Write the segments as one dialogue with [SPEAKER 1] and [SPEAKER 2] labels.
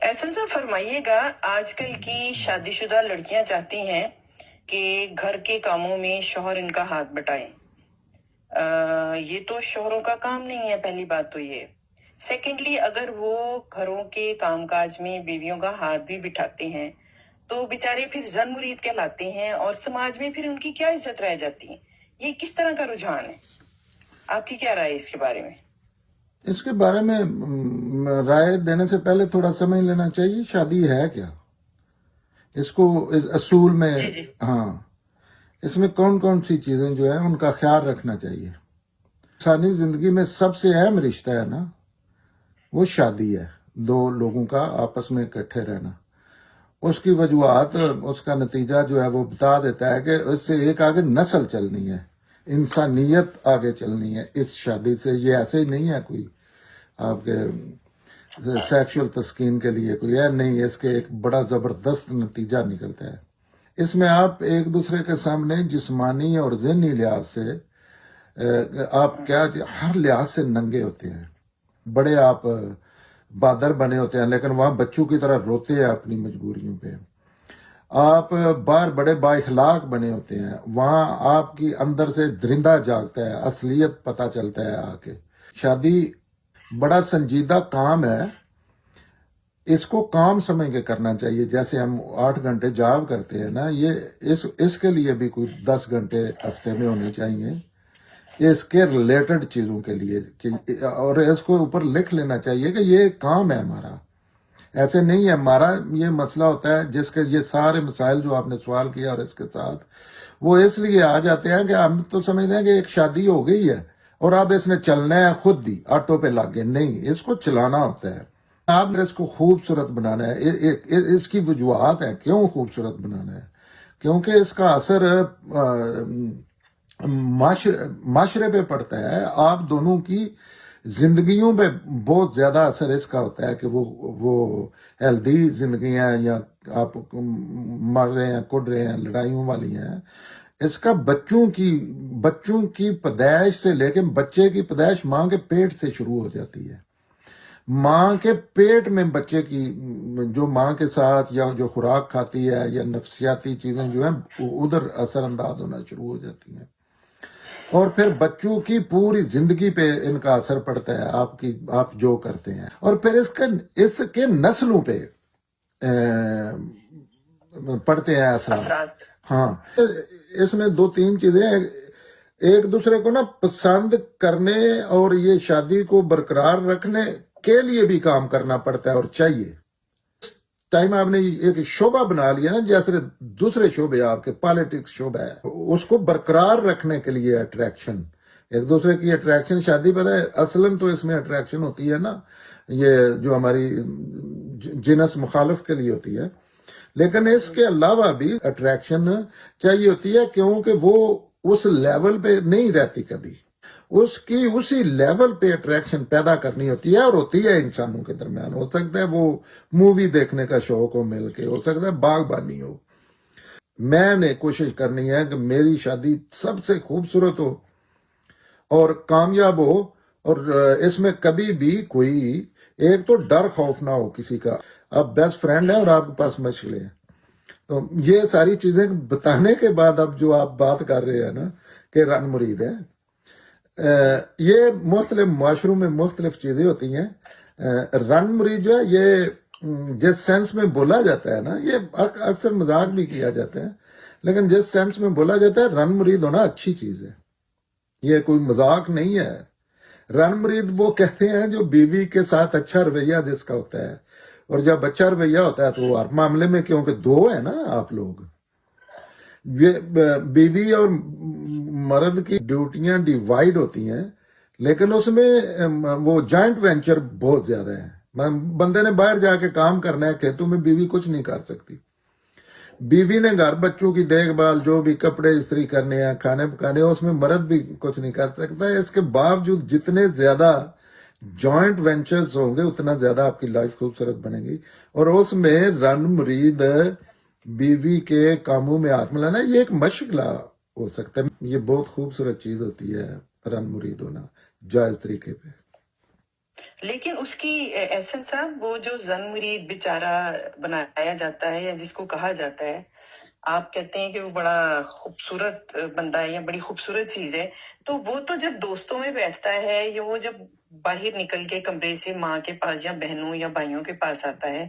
[SPEAKER 1] احسن صاحب فرمائیے گا، آج کل کی شادی شدہ لڑکیاں چاہتی ہیں کہ گھر کے کاموں میں شوہر ان کا ہاتھ بٹائے. یہ تو شوہروں کا کام نہیں ہے، پہلی بات تو یہ. سیکنڈلی، اگر وہ گھروں کے کام کاج میں بیویوں کا ہاتھ بھی بٹھاتے ہیں تو بیچارے پھر زن مرید کہلاتے ہیں اور سماج میں پھر ان کی کیا عزت رہ جاتی ہے. یہ کس طرح کا رجحان ہے؟ آپ کی کیا رائے ہے اس کے بارے میں؟
[SPEAKER 2] اس کے بارے میں رائے دینے سے پہلے تھوڑا سمجھ لینا چاہیے شادی ہے کیا، اس کو اس اصول میں.
[SPEAKER 1] جی جی.
[SPEAKER 2] ہاں، اس میں کون کون سی چیزیں جو ہے ان کا خیال رکھنا چاہیے. انسانی زندگی میں سب سے اہم رشتہ ہے نا، وہ شادی ہے. دو لوگوں کا آپس میں اکٹھے رہنا. اس کی وجوہات، اس کا نتیجہ جو ہے وہ بتا دیتا ہے کہ اس سے ایک آگے نسل چلنی ہے، انسانیت آگے چلنی ہے اس شادی سے. یہ ایسے ہی نہیں ہے کوئی آپ کے سیکشل تسکین کے لیے کوئی ہے نہیں، اس کے ایک بڑا زبردست نتیجہ نکلتا ہے. اس میں آپ ایک دوسرے کے سامنے جسمانی اور ذہنی لحاظ سے آپ کیا ہر لحاظ سے ننگے ہوتے ہیں. بڑے آپ بہادر بنے ہوتے ہیں لیکن وہاں بچوں کی طرح روتے ہیں اپنی مجبوریوں پہ. آپ باہر بڑے با اخلاق بنے ہوتے ہیں، وہاں آپ کی اندر سے درندہ جاگتا ہے، اصلیت پتہ چلتا ہے. آ کے شادی بڑا سنجیدہ کام ہے، اس کو کام سمجھ کے کرنا چاہیے. جیسے ہم 8 گھنٹے جاب کرتے ہیں نا، یہ اس کے لیے بھی کوئی 10 گھنٹے ہفتے میں ہونے چاہیے اس کے ریلیٹڈ چیزوں کے لیے، اور اس کو اوپر لکھ لینا چاہیے کہ یہ کام ہے ہمارا. ایسے نہیں ہے ہمارا یہ مسئلہ ہوتا ہے جس کے یہ سارے مسائل جو آپ نے سوال کیا اور اس کے ساتھ وہ اس لیے آ جاتے ہیں کہ ہم تو سمجھتے ہیں کہ ایک شادی ہو گئی ہے اور اب اس نے چلنا ہے خود ہی آٹو پہ لاگے. نہیں، اس کو چلانا ہوتا ہے. آپ نے اس کو خوبصورت بنانا ہے. اس کی وجوہات ہیں کیوں خوبصورت بنانا ہے، کیونکہ اس کا اثر معاشرے پہ پڑتا ہے. آپ دونوں کی زندگیوں پہ بہت زیادہ اثر اس کا ہوتا ہے کہ وہ ہیلدی زندگیاں یا آپ مر رہے ہیں، کڑ رہے ہیں، لڑائیوں والی ہیں. اس کا بچوں کی پیدائش سے لے کے بچے کی پیدائش ماں کے پیٹ سے شروع ہو جاتی ہے. ماں کے پیٹ میں بچے کی جو ماں کے ساتھ یا جو خوراک کھاتی ہے یا نفسیاتی چیزیں جو ہیں ادھر اثر انداز ہونا شروع ہو جاتی ہیں، اور پھر بچوں کی پوری زندگی پہ ان کا اثر پڑتا ہے آپ جو کرتے ہیں، اور پھر اس کے نسلوں پہ پڑتے ہیں اثرات. ہاں، اس میں 2-3 چیزیں ہیں. ایک دوسرے کو نا پسند کرنے اور یہ شادی کو برقرار رکھنے کے لیے بھی کام کرنا پڑتا ہے اور چاہیے. ٹائم آپ نے ایک شعبہ بنا لیا نا، جیسے دوسرے شعبے آپ کے پالیٹکس شعبہ ہے، اس کو برقرار رکھنے کے لیے اٹریکشن، ایک دوسرے کی اٹریکشن. شادی پتہ ہے اصلاً تو اس میں اٹریکشن ہوتی ہے نا، یہ جو ہماری جنس مخالف کے لیے ہوتی ہے، لیکن اس کے علاوہ بھی اٹریکشن چاہیے ہوتی ہے کیونکہ وہ اس لیول پہ نہیں رہتی کبھی. اس کی اسی لیول پہ اٹریکشن پیدا کرنی ہوتی ہے، اور ہوتی ہے انسانوں کے درمیان. ہو سکتا ہے وہ مووی دیکھنے کا شوق ہو، مل کے ہو سکتا ہے باغبانی ہو. میں نے کوشش کرنی ہے کہ میری شادی سب سے خوبصورت ہو اور کامیاب ہو، اور اس میں کبھی بھی کوئی ایک تو ڈر خوف نہ ہو کسی کا. آپ بیسٹ فرینڈ ہیں اور آپ کے پاس مشغلے ہیں. تو یہ ساری چیزیں بتانے کے بعد اب جو آپ بات کر رہے ہیں نا کہ رن مرید ہے، یہ مختلف معاشروں میں مختلف چیزیں ہوتی ہیں. رن مرید جو ہے یہ جس سینس میں بولا جاتا ہے نا، یہ اکثر مذاق بھی کیا جاتا ہے، لیکن جس سینس میں بولا جاتا ہے رن مرید ہونا اچھی چیز ہے، یہ کوئی مذاق نہیں ہے. رن مرید وہ کہتے ہیں جو بیوی کے ساتھ اچھا رویہ جس کا ہوتا ہے، اور جب اچھا رویہ ہوتا ہے تو ہر معاملے میں، کیونکہ 2 ہیں نا آپ لوگ، بیوی اور مرد کی ڈیوٹیاں ڈیوائیڈ ہوتی ہیں، لیکن اس میں وہ جوائنٹ وینچر بہت زیادہ ہے. بندے نے باہر جا کے کام کرنا ہے کھیتوں میں، بیوی کچھ نہیں کر سکتی. بیوی نے گھر بچوں کی دیکھ بھال، جو بھی کپڑے استری کرنے ہیں، کھانے پکانے، اس میں مرد بھی کچھ نہیں کر سکتا. اس کے باوجود جتنے زیادہ جوائنٹ وینچرز ہوں گے اتنا زیادہ آپ کی لائف خوبصورت بنے گی. اور اس میں رن مرید بیوی کے کاموں میں ہاتھ ملانا یہ ایک مشغلہ ہو سکتا ہے. یہ بہت خوبصورت چیز ہوتی ہے رن مرید ہونا جائز طریقے پہ.
[SPEAKER 1] لیکن اس کی ایسنس صاحب وہ جو زن مرید بیچارہ بنایا جاتا ہے یا جس کو کہا جاتا ہے، آپ کہتے ہیں کہ وہ بڑا خوبصورت بندہ ہے یا بڑی خوبصورت چیز ہے، تو وہ تو جب دوستوں میں بیٹھتا ہے یا وہ جب باہر نکل کے کمرے سے ماں کے پاس یا بہنوں یا بھائیوں کے پاس آتا ہے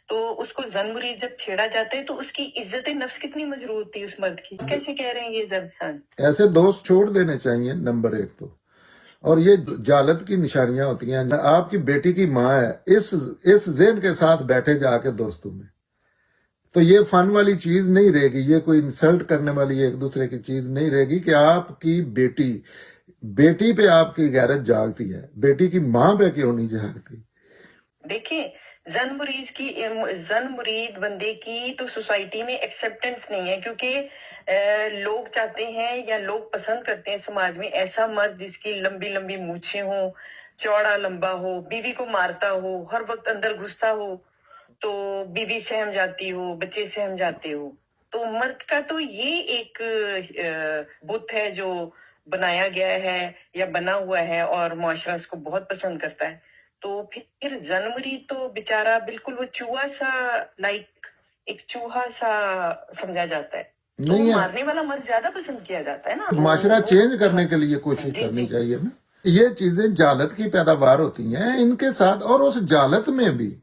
[SPEAKER 1] تو اس کو زن مرید جب چھیڑا جاتا ہے تو اس کی عزت نفس کتنی مجروح ہوتی ہے اس مرد کی. کیسے کہہ رہے ہیں یہ زن؟ ہاں
[SPEAKER 2] ایسے دوست چھوڑ دینے چاہیے نمبر ایک تو. اور یہ جالت کی نشانیاں ہوتی ہیں. آپ کی بیٹی کی ماں ہے، اس ذہن کے ساتھ بیٹھے جا کے دوستوں میں، تو یہ فن والی چیز نہیں رہے گی، یہ کوئی انسلٹ کرنے والی ایک دوسرے کی چیز نہیں رہے گی کہ آپ کی بیٹی پہ آپ کی غیرت جاگتی ہے، بیٹی کی ماں پہ کیوں نہیں جاگتی؟
[SPEAKER 1] دیکھیں زن مرید بندے کی تو سوسائٹی میں ایکسپٹنس نہیں ہے، کیونکہ لوگ چاہتے ہیں یا لوگ پسند کرتے ہیں سماج میں ایسا مرد جس کی لمبی لمبی مونچھیں ہوں، چوڑا لمبا ہو، بیوی کو مارتا ہو، ہر وقت اندر گھستا ہو تو بیوی سہم جاتی ہو، بچے سہم جاتے ہو. تو مرد کا تو یہ ایک بت ہے جو بنایا گیا ہے یا بنا ہوا ہے اور معاشرہ اس کو بہت پسند کرتا ہے. تو پھر زن مرید تو بیچارہ بالکل وہ چوہا سا، لائک ایک چوہا سا سمجھا جاتا ہے. تو
[SPEAKER 2] نہیں ہے،
[SPEAKER 1] مارنے والا مرد زیادہ پسند کیا جاتا ہے نا.
[SPEAKER 2] معاشرہ چینج کرنے کے لیے کوشش
[SPEAKER 1] جی
[SPEAKER 2] کرنی
[SPEAKER 1] جی
[SPEAKER 2] چاہیے نا. یہ چیزیں جالت کی پیداوار ہوتی ہیں ان کے ساتھ، اور اس جالت میں بھی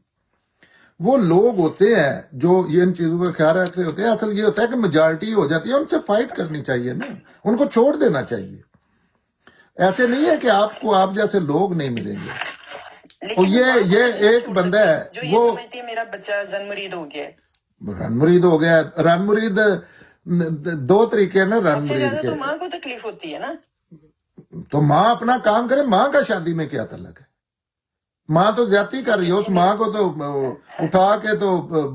[SPEAKER 2] وہ لوگ ہوتے ہیں جو یہ ان چیزوں کا خیال رکھ رہے ہوتے ہیں. اصل یہ ہوتا ہے کہ میجارٹی ہو جاتی ہے، ان سے فائٹ کرنی چاہیے نا، ان کو چھوڑ دینا چاہیے. ایسے نہیں ہے کہ آپ کو آپ جیسے لوگ نہیں ملیں گے. اور یہ ایک بندہ ہے
[SPEAKER 1] جو یہ
[SPEAKER 2] وہ
[SPEAKER 1] سمجھتی ہے میرا بچہ زن مرید ہو گیا ہے.
[SPEAKER 2] رن مرید ہو گیا. رن مرید دو طریقے ہیں نا رن
[SPEAKER 1] سب سے
[SPEAKER 2] مرید
[SPEAKER 1] زیادہ
[SPEAKER 2] کے.
[SPEAKER 1] تو ماں کو تکلیف ہوتی ہے نا.
[SPEAKER 2] تو ماں اپنا کام کرے، ماں کا شادی میں کیا تعلق ہے؟ ماں تو زیادتی کر رہی ہے، اس ماں کو تو اٹھا کے تو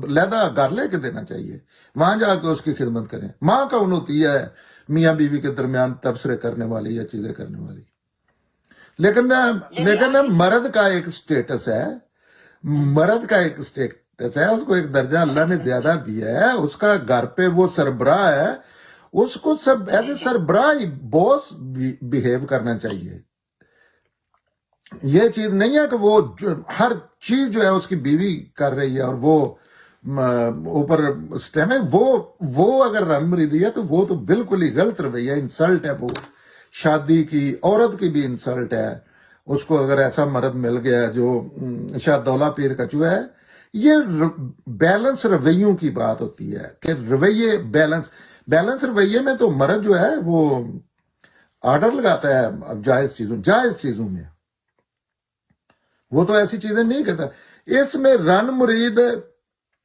[SPEAKER 2] لیدا گھر لے کے دینا چاہیے، وہاں جا کے اس کی خدمت کریں. ماں کون ہوتی ہے میاں بیوی کے درمیان تبصرے کرنے والی یا چیزیں کرنے والی؟ لیکن مرد کا ایک سٹیٹس ہے، مرد کا ایک سٹیٹس ہے، اس کو ایک درجہ اللہ نے زیادہ دیا ہے. اس کا گھر پہ وہ سربراہ ہے، اس کو ایز اے سربراہ باس بیہیو کرنا چاہیے. یہ چیز نہیں ہے کہ وہ ہر چیز جو ہے اس کی بیوی کر رہی ہے اور وہ اوپر سٹیم ہے. وہ اگر رن مریدی ہے تو وہ تو بالکل ہی غلط رویہ، انسلٹ ہے. وہ شادی کی عورت کی بھی انسلٹ ہے. اس کو اگر ایسا مرد مل گیا جو شاید دولا پیر کا چوہا ہے. یہ بیلنس رویوں کی بات ہوتی ہے کہ رویے بیلنس رویے میں تو مرد جو ہے وہ آرڈر لگاتا ہے جائز چیزوں میں. وہ تو ایسی چیزیں نہیں کرتا. اس میں رن مرید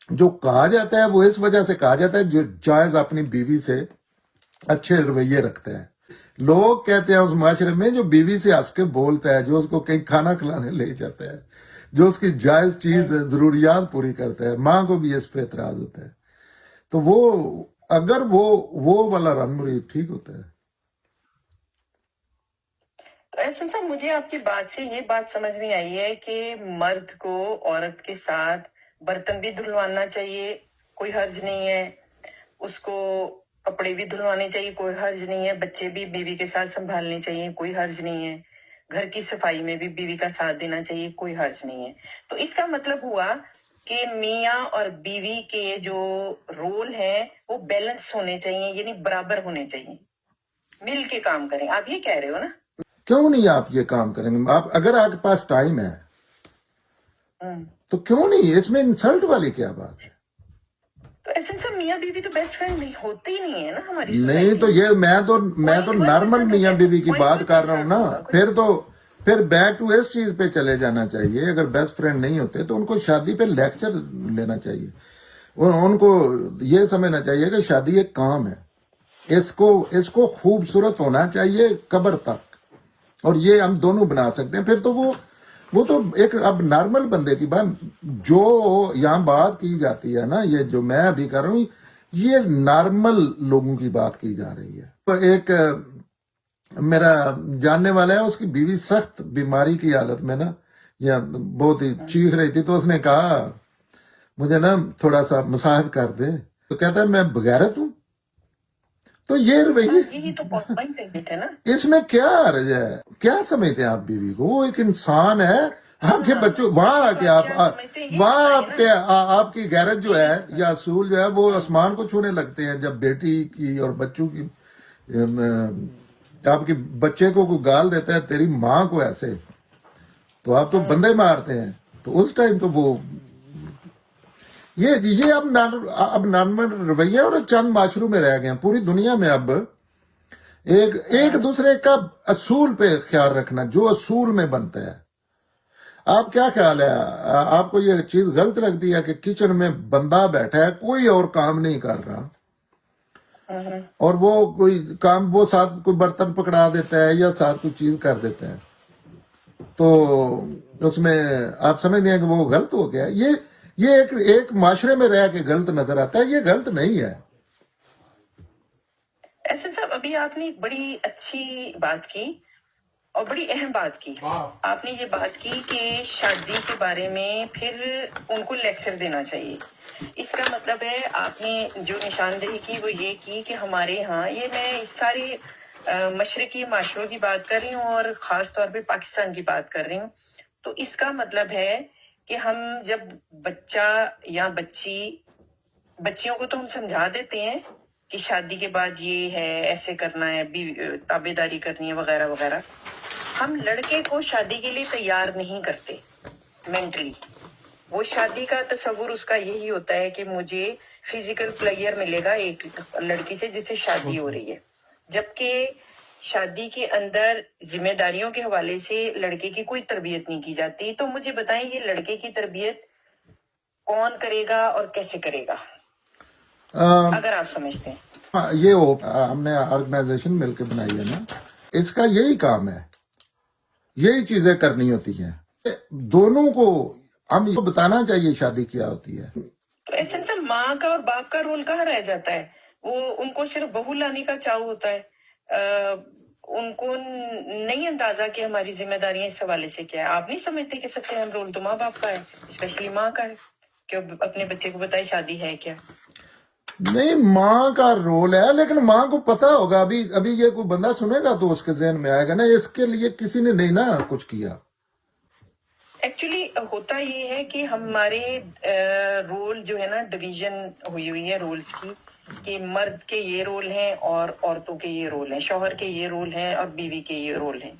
[SPEAKER 2] جو کہا جاتا ہے وہ اس وجہ سے کہا جاتا ہے جو جائز اپنی بیوی سے اچھے رویے رکھتا ہے. لوگ کہتے ہیں اس معاشرے میں جو بیوی سے ہنس کے بولتا ہے، جو اس کو کہیں کھانا کھلانے لے جاتا ہے، جو اس کی جائز چیز ضروریات پوری کرتا ہے، ماں کو بھی اس پہ اعتراض ہوتا ہے. تو وہ اگر وہ والا رن مرید ٹھیک ہوتا ہے.
[SPEAKER 1] احسن صاحب مجھے آپ کی بات سے یہ بات سمجھ میں آئی ہے کہ مرد کو عورت کے ساتھ برتن بھی دھلوانا چاہیے، کوئی حرج نہیں ہے. اس کو کپڑے بھی دھلوانے چاہیے، کوئی حرج نہیں ہے. بچے بھی بیوی کے ساتھ سنبھالنے چاہیے، کوئی حرج نہیں ہے. گھر کی صفائی میں بھی بیوی کا ساتھ دینا چاہیے، کوئی حرج نہیں ہے. تو اس کا مطلب ہوا کہ میاں اور بیوی کے جو رول ہیں وہ بیلنس ہونے چاہیے، یعنی برابر ہونے چاہیے، مل کے کام کریں. آپ یہ کہہ رہے ہو نا؟
[SPEAKER 2] کیوں نہیں آپ یہ کام کریں گے؟ اگر آپ کے پاس ٹائم ہے تو کیوں نہیں؟ اس میں انسلٹ والی کیا بات ہے؟
[SPEAKER 1] تو ایسے سب میاں بیوی تو بیسٹ فرینڈ نہیں ہوتے ہی نہیں ہے نا ہماری
[SPEAKER 2] نہیں تو یہ میں تو نارمل میاں بیوی کی بات کر رہا ہوں نا. پھر بیک ٹو اس چیز پہ چلے جانا چاہیے. اگر بیسٹ فرینڈ نہیں ہوتے تو ان کو شادی پہ لیکچر لینا چاہیے. ان کو یہ سمجھنا چاہیے کہ شادی ایک کام ہے، اس کو خوبصورت ہونا چاہیے قبر تک، اور یہ ہم دونوں بنا سکتے ہیں. پھر تو وہ تو ایک اب نارمل بندے کی بات جو یہاں بات کی جاتی ہے نا، یہ جو میں ابھی کر رہا ہوں یہ نارمل لوگوں کی بات کی جا رہی ہے. تو ایک میرا جاننے والا ہے، اس کی بیوی سخت بیماری کی حالت میں نا یا بہت ہی چیخ رہی تھی، تو اس نے کہا مجھے نا تھوڑا سا مساج کر دے. تو کہتا ہے میں بغیرت ہوں. تو یہ رویے
[SPEAKER 1] یہی تو پوائنٹ ہے نا.
[SPEAKER 2] اس میں کیا حرج ہے؟ کیا سمجھتے ہیں آپ بیوی کو؟ وہ ایک انسان ہے، آپ کے بچوں وہاں آ کے وہاں آپ کی غیرت جو ہے یا اصول جو ہے وہ آسمان کو چھونے لگتے ہیں جب بیٹی کی اور بچوں کی آپ کے بچے کو کوئی گال دیتا ہے تیری ماں کو ایسے تو آپ تو بندے مارتے ہیں. تو اس ٹائم تو وہ یہ اب نارمل رویہ اور چند معاشروں میں رہ گئے ہیں. پوری دنیا میں اب ایک دوسرے کا اصول پہ خیال رکھنا جو اصول میں بنتا ہے. آپ کیا خیال ہے؟ آپ کو یہ چیز غلط لگتی ہے کہ کچن میں بندہ بیٹھا ہے کوئی اور کام نہیں کر رہا اور وہ کوئی کام وہ ساتھ کوئی برتن پکڑا دیتا ہے یا ساتھ کوئی چیز کر دیتا ہے تو اس میں آپ سمجھتے ہیں کہ وہ غلط ہو گیا؟ یہ ایک معاشرے میں رہ کے غلط نظر آتا ہے. یہ غلط نہیں ہے.
[SPEAKER 1] احسن صاحب ابھی آپ نے ایک بڑی اچھی بات کی اور بڑی اہم بات کی. آپ نے یہ بات کی کہ شادی کے بارے میں پھر ان کو لیکچر دینا چاہیے. اس کا مطلب ہے آپ نے جو نشاندہی کی وہ یہ کی کہ ہمارے ہاں یہ میں اس سارے مشرقی معاشروں کی بات کر رہی ہوں اور خاص طور پہ پاکستان کی بات کر رہی ہوں. تو اس کا مطلب ہے کہ ہم جب بچہ یا بچیوں کو تو ہم سمجھا دیتے ہیں کہ شادی کے بعد یہ ہے ایسے کرنا ہے تابع داری کرنی ہے وغیرہ وغیرہ. ہم لڑکے کو شادی کے لیے تیار نہیں کرتے مینٹلی. وہ شادی کا تصور اس کا یہی ہوتا ہے کہ مجھے فزیکل پلیئر ملے گا ایک لڑکی سے جس سے شادی ہو رہی ہے, جبکہ شادی کے اندر ذمہ داریوں کے حوالے سے لڑکے کی کوئی تربیت نہیں کی جاتی. تو مجھے بتائیں یہ لڑکے کی تربیت کون کرے گا اور کیسے کرے گا اگر آپ سمجھتے ہیں؟
[SPEAKER 2] یہ ہم نے آرگنائزیشن مل کے بنائی ہے نا, اس کا یہی کام ہے, یہی چیزیں کرنی ہوتی ہیں. دونوں کو ہم یہ بتانا چاہیے شادی کیا ہوتی ہے.
[SPEAKER 1] تو ایسے سے ماں کا اور باپ کا رول کہاں رہ جاتا ہے؟ وہ ان کو صرف بہو لانے کا چاؤ ہوتا ہے. ان کو نہیں اندازہ کہ ہماری ذمہ داریاں اس حوالے سے کیا ہے. آپ نہیں سمجھتے کہ سب سے اہم رول تو ماں باپ کا ہے, اسپیشلی ماں کا ہے کہ اپنے بچے کو بتائے شادی ہے کیا.
[SPEAKER 2] نہیں, ماں کا رول ہے لیکن ماں کو پتا ہوگا. ابھی یہ کوئی بندہ سنے گا تو اس کے ذہن میں آئے گا نا اس کے لیے کسی نے نہیں نا کچھ کیا.
[SPEAKER 1] ایکچولی ہوتا یہ ہے کہ ہمارے رول جو ہے نا ڈویژن ہوئی ہے رولز کی کہ مرد کے یہ رول ہیں اور عورتوں کے یہ رول ہیں, شوہر کے یہ رول ہیں اور بیوی کے یہ رول ہیں.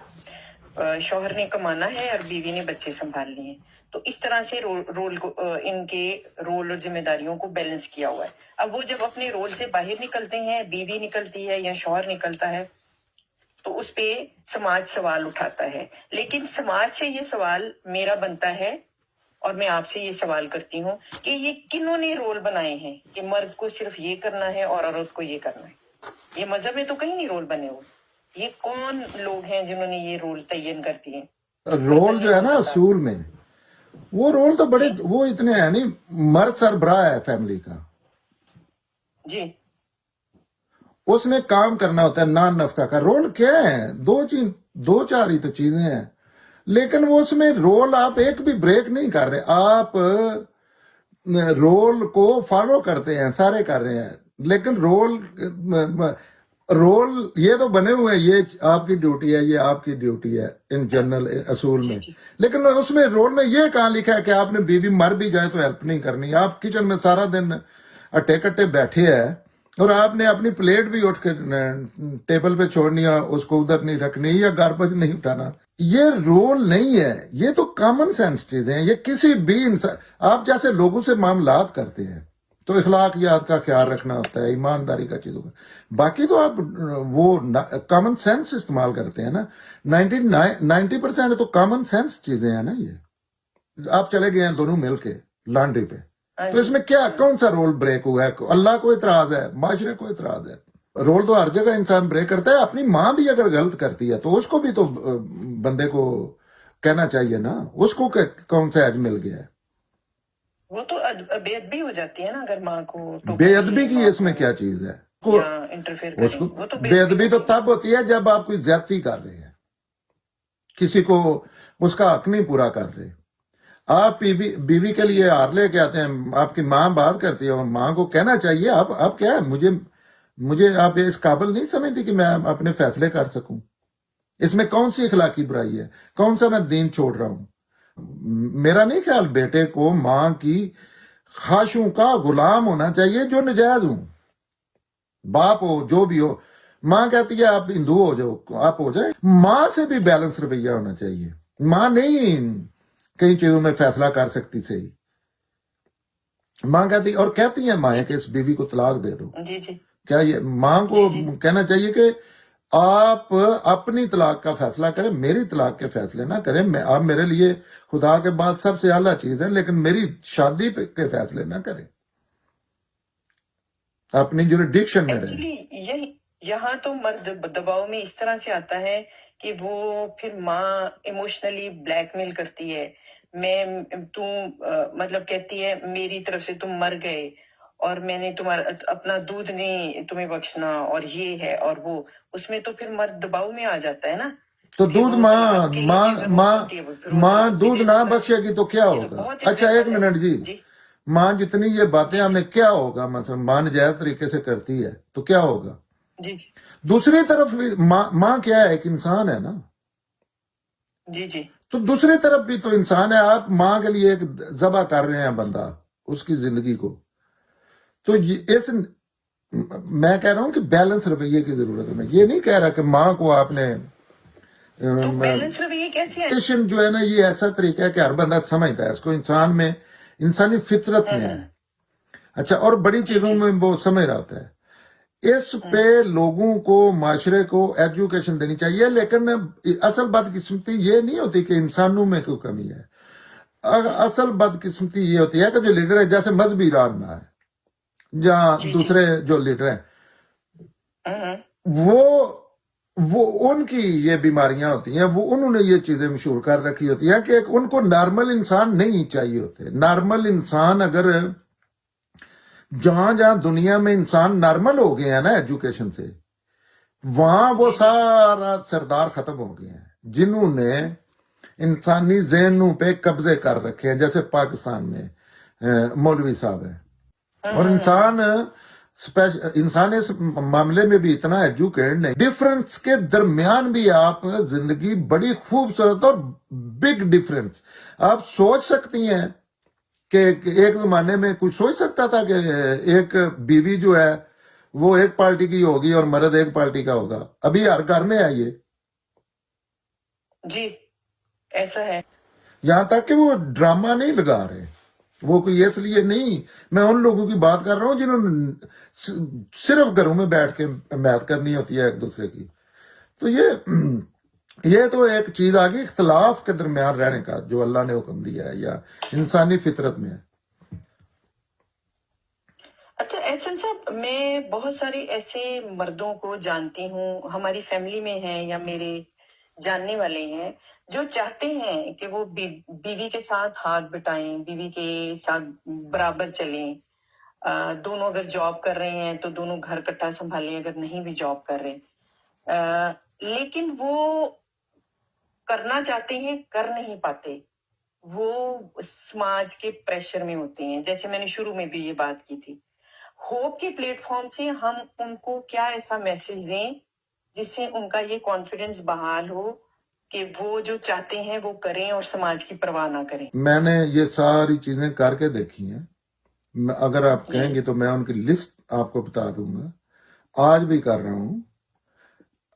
[SPEAKER 1] شوہر نے کمانا ہے اور بیوی نے بچے سنبھالنے ہیں. تو اس طرح سے رول کو ان کے رول اور ذمہ داریوں کو بیلنس کیا ہوا ہے. اب وہ جب اپنے رول سے باہر نکلتے ہیں, بیوی نکلتی ہے یا شوہر نکلتا ہے, تو اس پہ سماج سوال اٹھاتا ہے. لیکن سماج سے یہ سوال میرا بنتا ہے اور میں آپ سے یہ سوال کرتی ہوں کہ یہ کنہوں نے رول بنائے ہیں کہ مرد کو صرف یہ کرنا ہے اور عورت کو یہ کرنا ہے؟ یہ مذہب میں تو کہیں نہیں رول بنے ہوئے. یہ کون لوگ ہیں جنہوں نے یہ رول تعین کر دیے؟
[SPEAKER 2] رول جو ہے نا اصول میں وہ رول تو بڑے وہ اتنے ہیں نہیں. مرد سربراہ ہے فیملی کا
[SPEAKER 1] جی,
[SPEAKER 2] اس نے کام کرنا ہوتا ہے. نان نفقہ کا رول کیا ہے؟ دو چار ہی تو چیزیں ہیں, لیکن وہ اس میں رول آپ ایک بھی بریک نہیں کر رہے. آپ رول کو فالو کرتے ہیں, سارے کر رہے ہیں, لیکن رول یہ تو بنے ہوئے ہیں, یہ آپ کی ڈیوٹی ہے, یہ آپ کی ڈیوٹی ہے ان جنرل اصول میں. لیکن اس میں رول میں یہ کہاں لکھا ہے کہ آپ نے بیوی مر بھی جائے تو ہیلپ نہیں کرنی. آپ کچن میں سارا دن اٹے کٹے بیٹھے ہیں اور آپ نے اپنی پلیٹ بھی اٹھ کے ٹیبل پہ چھوڑنی ہے, اس کو ادھر نہیں رکھنی یا گاربیج نہیں اٹھانا. یہ رول نہیں ہے, یہ تو کامن سینس چیزیں ہیں. یہ کسی بھی انسان, آپ جیسے لوگوں سے معاملات کرتے ہیں تو اخلاقیات کا خیال رکھنا ہوتا ہے, ایمانداری کا چیزوں کا. باقی تو آپ وہ کامن سینس استعمال کرتے ہیں نا. 90% تو کامن سینس چیزیں ہیں نا. یہ آپ چلے گئے ہیں دونوں مل کے لانڈری پہ, تو اس میں کیا کون سا رول بریک ہوا ہے؟ اللہ کو اعتراض ہے, معاشرے کو اعتراض ہے. رول تو ہر جگہ انسان بریک کرتا ہے. اپنی ماں بھی اگر غلط کرتی ہے تو اس کو بھی تو بندے کو کہنا چاہیے نا. اس کو کون سا ایج مل گیا ہے؟
[SPEAKER 1] وہ تو بے ادبی ہو جاتی ہے نا اگر ماں کو.
[SPEAKER 2] بے ادبی کی اس میں کیا چیز ہے؟ بے ادبی تو تب ہوتی ہے جب آپ کوئی زیادتی کر رہے ہیں, کسی کو اس کا حق نہیں پورا کر رہے. آپ بیوی کے لیے ہار لے کے آتے ہیں, آپ کی ماں بات کرتی ہے اور ماں کو کہنا چاہیے آپ کیا ہے, مجھے آپ اس قابل نہیں سمجھتی کہ میں اپنے فیصلے کر سکوں. اس میں کون سی اخلاقی برائی ہے؟ کون سا میں دین چھوڑ رہا ہوں؟ میرا نہیں خیال بیٹے کو ماں کی خواہشوں کا غلام ہونا چاہیے جو نجائز ہوں، باپ ہو جو بھی ہو. ماں کہتی ہے آپ ہندو ہو جاؤ، آپ ہو جائیں. ماں سے بھی بیلنس رویہ ہونا چاہیے. ماں نہیں کئی چیزوں میں فیصلہ کر سکتی صحیح. ماں کہتی اور کہتی ہیں مائیں کہ اس بیوی کو طلاق دے دو.
[SPEAKER 1] جی جی
[SPEAKER 2] کیا یہ ماں کو
[SPEAKER 1] جی جی
[SPEAKER 2] کہنا چاہیے کہ آپ اپنی طلاق کا فیصلہ کریں، میری طلاق کے فیصلے نہ کریں. آپ میرے لیے خدا کے بعد سب سے اعلیٰ چیز ہے، لیکن میری شادی کے فیصلے نہ کریں، اپنی جوریڈکشن میں رہیں.
[SPEAKER 1] ایکچولی یہاں تو مرد دباؤ میں اس طرح سے آتا ہے کہ وہ پھر ماں ایموشنلی بلیک میل کرتی ہے. مطلب کہتی ہے میری طرف سے تم مر گئے اور میں نے تمہارا اپنا دودھ نہیں تمہیں بخشنا، اور یہ ہے اور وہ. اس میں تو پھر مرد دباؤ میں آ جاتا ہے نا.
[SPEAKER 2] تو
[SPEAKER 1] پھر
[SPEAKER 2] دودھ
[SPEAKER 1] وہ طلاق کے لیے بھی اگر وہ کرتی ہے پھر وہ
[SPEAKER 2] ماں
[SPEAKER 1] طلاق بھی
[SPEAKER 2] دودھ
[SPEAKER 1] دے
[SPEAKER 2] نہ
[SPEAKER 1] دیتا ہے.
[SPEAKER 2] بخشے گی تو کیا
[SPEAKER 1] یہ تو
[SPEAKER 2] ہوگا؟
[SPEAKER 1] بہت
[SPEAKER 2] اچھا ایک
[SPEAKER 1] example ہے.
[SPEAKER 2] منٹ جی،
[SPEAKER 1] جی
[SPEAKER 2] ماں جتنی یہ باتیں
[SPEAKER 1] جی
[SPEAKER 2] ہم نے کیا ہوگا، مثلا ماں نجائز طریقے سے کرتی ہے تو کیا ہوگا؟
[SPEAKER 1] جی جی
[SPEAKER 2] دوسری طرف بھی ماں کیا ہے، ایک انسان ہے نا.
[SPEAKER 1] جی جی
[SPEAKER 2] تو دوسری طرف بھی تو انسان ہے. آپ ماں کے لیے ایک ذبح کر رہے ہیں بندہ، اس کی زندگی کو. تو میں کہہ رہا ہوں کہ بیلنس رویے کی ضرورت ہے. میں یہ نہیں کہہ رہا کہ ماں کو آپ نے
[SPEAKER 1] تو بیلنس رویے کیسے ہے؟
[SPEAKER 2] جو ہے نا، یہ ایسا طریقہ ہے کہ ہر بندہ سمجھتا ہے اس کو، انسان میں انسانی فطرت میں ہے. اچھا، اور بڑی چیزوں میں وہ سمجھ رہا ہوتا ہے. اس پہ لوگوں کو، معاشرے کو ایجوکیشن دینی چاہیے. لیکن اصل بدقسمتی یہ نہیں ہوتی کہ انسانوں میں کوئی کمی ہے. اصل بدقسمتی یہ ہوتی ہے کہ جو لیڈر ہے، جیسے مذہبی ایران میں ہے یا دوسرے جو لیڈر ہیں، وہ ان کی یہ بیماریاں ہوتی ہیں، وہ انہوں نے یہ چیزیں مشہور کر رکھی ہوتی ہیں کہ ان کو نارمل انسان نہیں چاہیے ہوتے. نارمل انسان اگر جہاں دنیا میں انسان نارمل ہو گئے ہیں نا ایجوکیشن سے، وہاں وہ سارا سردار ختم ہو گئے ہیں جنہوں نے انسانی ذہنوں پہ قبضے کر رکھے ہیں. جیسے پاکستان میں مولوی صاحب ہیں، اور انسان اس معاملے میں بھی اتنا ایجوکیٹڈ نہیں. ڈفرنس کے درمیان بھی آپ زندگی بڑی خوبصورت اور بگ ڈفرنس آپ سوچ سکتی ہیں کہ ایک زمانے میں کوئی سوچ سکتا تھا کہ ایک بیوی جو ہے وہ ایک پارٹی کی ہوگی اور مرد ایک پارٹی کا ہوگا؟ ابھی ہر گھر میں آئیے.
[SPEAKER 1] جی ایسا ہے. یہاں
[SPEAKER 2] تک کہ وہ ڈرامہ نہیں لگا رہے، وہ کوئی اس لیے نہیں. میں ان لوگوں کی بات کر رہا ہوں جنہوں نے صرف گھروں میں بیٹھ کے میت کرنی ہوتی ہے ایک دوسرے کی. تو یہ تو ایک چیز آ گئی اختلاف کے درمیان رہنے کا، جو اللہ نے حکم دیا ہے یا انسانی فطرت میں ہے.
[SPEAKER 1] اچھا احسن صاحب، میں بہت سارے ایسے مردوں کو جانتی ہوں، ہماری فیملی میں ہیں یا میرے جاننے والے ہیں، جو چاہتے ہیں کہ وہ بیوی کے ساتھ ہاتھ بٹائیں، بیوی کے ساتھ برابر چلیں. دونوں اگر جاب کر رہے ہیں تو دونوں گھر کٹھا سنبھالیں، اگر نہیں بھی جاب کر رہے، لیکن وہ کرنا چاہتے ہیں، کر نہیں پاتے. وہ سماج کے پریشر میں ہوتے ہیں. جیسے میں نے شروع میں بھی یہ بات کی تھی، ہوپ کے پلیٹ فارم سے ہم ان کو کیا ایسا میسج دیں جس سے ان کا یہ کانفیڈنس بحال ہو کہ وہ جو چاہتے ہیں وہ کریں اور سماج کی پرواہ نہ کریں.
[SPEAKER 2] میں نے یہ ساری چیزیں کر کے دیکھی ہیں. اگر آپ کہیں گے تو میں ان کی لسٹ آپ کو بتا دوں گا، آج بھی کر رہا ہوں.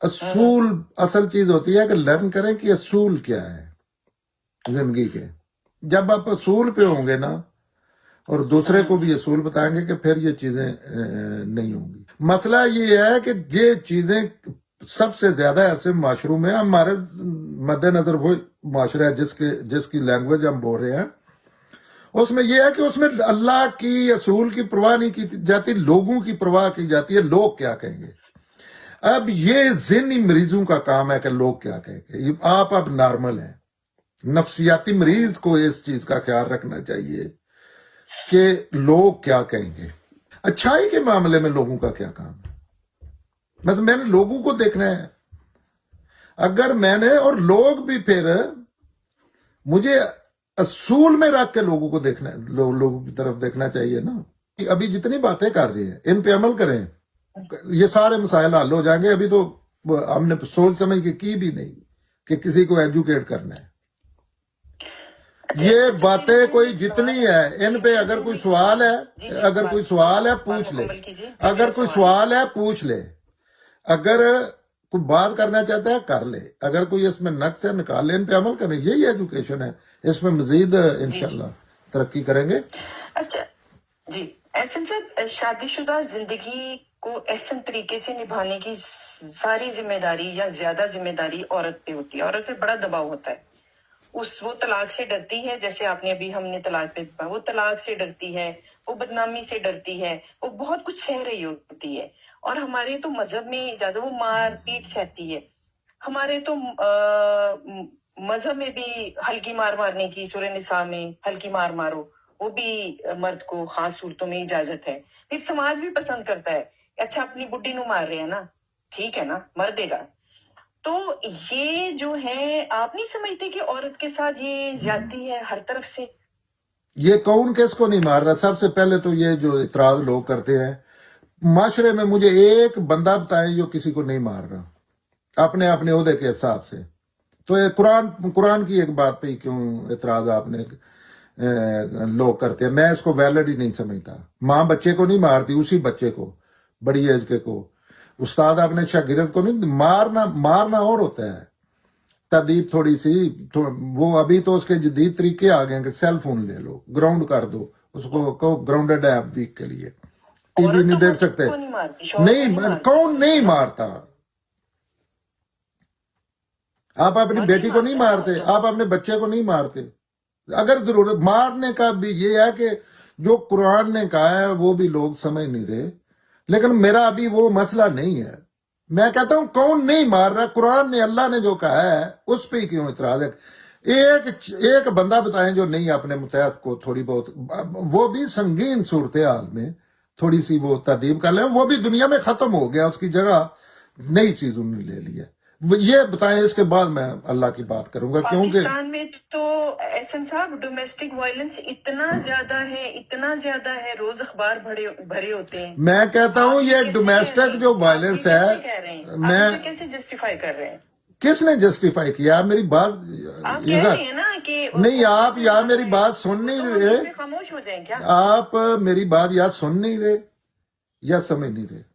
[SPEAKER 2] اصول اصل چیز ہوتی ہے کہ لرن کریں کہ اصول کیا ہے زندگی کے. جب آپ اصول پہ ہوں گے نا اور دوسرے کو بھی اصول بتائیں گے کہ پھر یہ چیزیں نہیں ہوں گی. مسئلہ یہ ہے کہ یہ چیزیں سب سے زیادہ ایسے معاشروں میں، ہمارے مد نظر وہ معاشرہ ہے جس کی لینگویج ہم بول رہے ہیں، اس میں یہ ہے کہ اس میں اللہ کی اصول کی پرواہ نہیں کی جاتی، لوگوں کی پرواہ کی جاتی ہے. لوگ کیا کہیں گے؟ اب یہ ذہنی مریضوں کا کام ہے کہ لوگ کیا کہیں گے. آپ اب نارمل ہیں. نفسیاتی مریض کو اس چیز کا خیال رکھنا چاہیے کہ لوگ کیا کہیں گے. اچھائی کے معاملے میں لوگوں کا کیا کام ہے؟ مطلب میں نے لوگوں کو دیکھنا ہے. اگر میں نے، اور لوگ بھی پھر مجھے اصول میں رکھ کے لوگوں کو دیکھنا، لوگوں کی طرف دیکھنا چاہیے نا. ابھی جتنی باتیں کر رہی ہیں ان پہ عمل کریں، یہ سارے مسائل حل ہو جائیں گے. ابھی تو ہم نے سوچ سمجھ کے کی بھی نہیں کہ کسی کو ایجوکیٹ کرنا ہے. یہ باتیں کوئی جتنی ہے ان پہ اگر کوئی سوال ہے، اگر کوئی سوال ہے پوچھ لے، اگر کوئی سوال ہے پوچھ لے، اگر کوئی بات کرنا چاہتا ہے کر لے، اگر کوئی اس میں نقص ہے نکال لے، ان پہ عمل کریں، یہی ایجوکیشن ہے، اس میں مزید انشاءاللہ ترقی کریں گے۔
[SPEAKER 1] اچھا جی احسن صاحب، شادی شدہ زندگی کو احسن طریقے سے نبھانے کی ساری ذمہ داری یا زیادہ ذمہ داری عورت پہ ہوتی ہے، عورت پہ بڑا دباؤ ہوتا ہے، وہ طلاق سے ڈرتی ہے، جیسے آپ نے ابھی ہم نے طلاق پہ وہ طلاق سے ڈرتی ہے، وہ بدنامی سے ڈرتی ہے، وہ بہت کچھ سہ رہی ہوتی ہے، اور ہمارے تو مذہب میں زیادہ وہ مار پیٹ سہتی ہے، ہمارے تو مذہب میں بھی ہلکی مار مارنے کی، سورہ نساء میں ہلکی مار مارو، وہ بھی مرد کو خاص صورتوں میں اجازت ہے، پھر سماج بھی پسند کرتا ہے، اچھا اپنی بڈی نو مار رہے ہیں نا، ٹھیک ہے نا، مر دے گا۔ تو یہ جو ہے آپ نہیں سمجھتے کہ عورت کے ساتھ یہ زیادتی ہے ہر طرف سے؟
[SPEAKER 2] یہ کون کس کو نہیں مار رہا؟ سب سے پہلے تو یہ جو اعتراض لوگ کرتے ہیں معاشرے میں، مجھے ایک بندہ بتائیں جو کسی کو نہیں مار رہا اپنے اپنے عہدے کے حساب سے۔ تو یہ قرآن کی ایک بات پہ کیوں اعتراض آپ نے لوگ کرتے ہیں؟ میں اس کو ویلڈ ہی نہیں سمجھتا۔ ماں بچے کو نہیں مارتی، اسی بچے کو، بڑی ایج کے کو، استاد اپنے شاگرد کو نہیں مارنا اور ہوتا ہے، تدیب تھوڑی سی، وہ ابھی تو اس کے جدید طریقے آ گئے ہیں کہ سیل فون لے لو، گراؤنڈ کر دو اس کو، کہو گراؤنڈڈ ہے ویک کے لیے، ٹی وی نہیں دیکھ سکتے۔ نہیں، کون نہیں مارتا؟ آپ اپنی بیٹی کو نہیں مارتے، آپ اپنے بچے کو نہیں مارتے؟ اگر ضرورت مارنے کا بھی یہ ہے کہ جو قرآن نے کہا ہے وہ بھی لوگ سمجھ نہیں رہے، لیکن میرا ابھی وہ مسئلہ نہیں ہے۔ میں کہتا ہوں کون نہیں مار رہا؟ قرآن نے، اللہ نے جو کہا ہے اس پہ کیوں اعتراض ہے؟ ایک بندہ بتائیں جو نہیں اپنے متحد کو تھوڑی بہت، وہ بھی سنگین صورتحال میں تھوڑی سی وہ تدیب کر لیں، وہ بھی دنیا میں ختم ہو گیا، اس کی جگہ نئی چیز انہوں نے لے لیا۔ یہ بتائیں، اس کے بعد میں اللہ کی بات کروں گا، کیونکہ
[SPEAKER 1] پاکستان میں تو احسن صاحب ڈومیسٹک وائلنس اتنا زیادہ ہے، روز اخبار بھرے ہوتے ہیں۔
[SPEAKER 2] میں کہتا ہوں یہ ڈومیسٹک جو وائلنس ہے،
[SPEAKER 1] میں کیسے جسٹیفائی کر رہے ہیں؟
[SPEAKER 2] کس نے جسٹیفائی کیا؟ آپ میری بات
[SPEAKER 1] آپ کہہ رہے ہیں نا کہ
[SPEAKER 2] نہیں، آپ یا میری بات سن نہیں رہے،
[SPEAKER 1] خاموش ہو جائیں کیا؟
[SPEAKER 2] آپ میری بات یا سن نہیں رہے یا سمجھ نہیں رہے۔